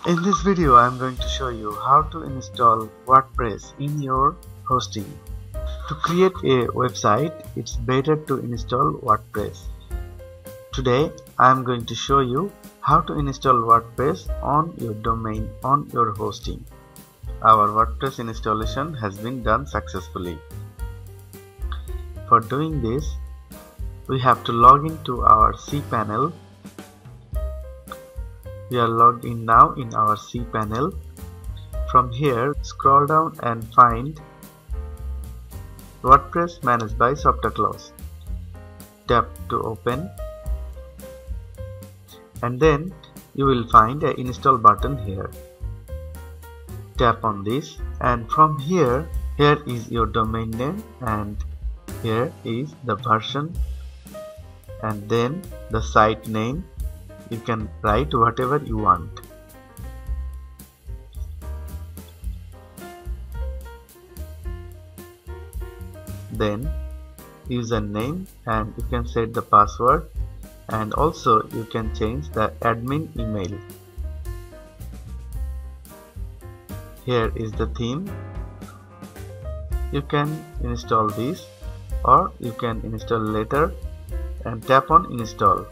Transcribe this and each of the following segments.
In this video, I am going to show you how to install WordPress in your hosting. To create a website, it's better to install WordPress. Today, I am going to show you how to install WordPress on your domain on your hosting. Our WordPress installation has been done successfully. For doing this, we have to log into our cPanel. We are logged in now in our cPanel. From here, scroll down and find WordPress managed by SoftwareClause. Tap to open, and then you will find an install button here. Tap on this, and from here is your domain name, and here is the version, and then the site name. You can write whatever you want. Then username, and you can set the password, and also you can change the admin email. Here is the theme. You can install this or you can install later, and tap on install.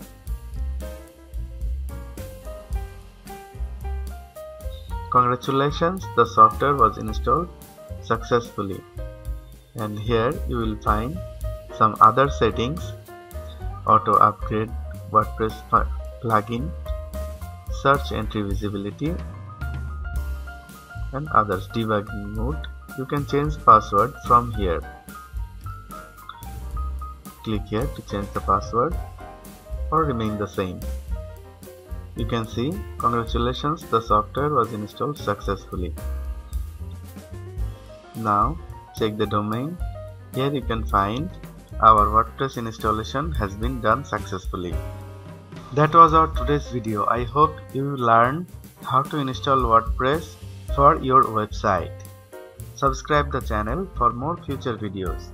Congratulations, the software was installed successfully. And here you will find some other settings: auto upgrade, WordPress plugin, search entry visibility, and others. Debugging mode. You can change password from here. Click here to change the password or remain the same. You can see, congratulations, the software was installed successfully. Now check the domain. Here you can find our WordPress installation has been done successfully. That was our today's video. I hope you learned how to install WordPress for your website. Subscribe the channel for more future videos.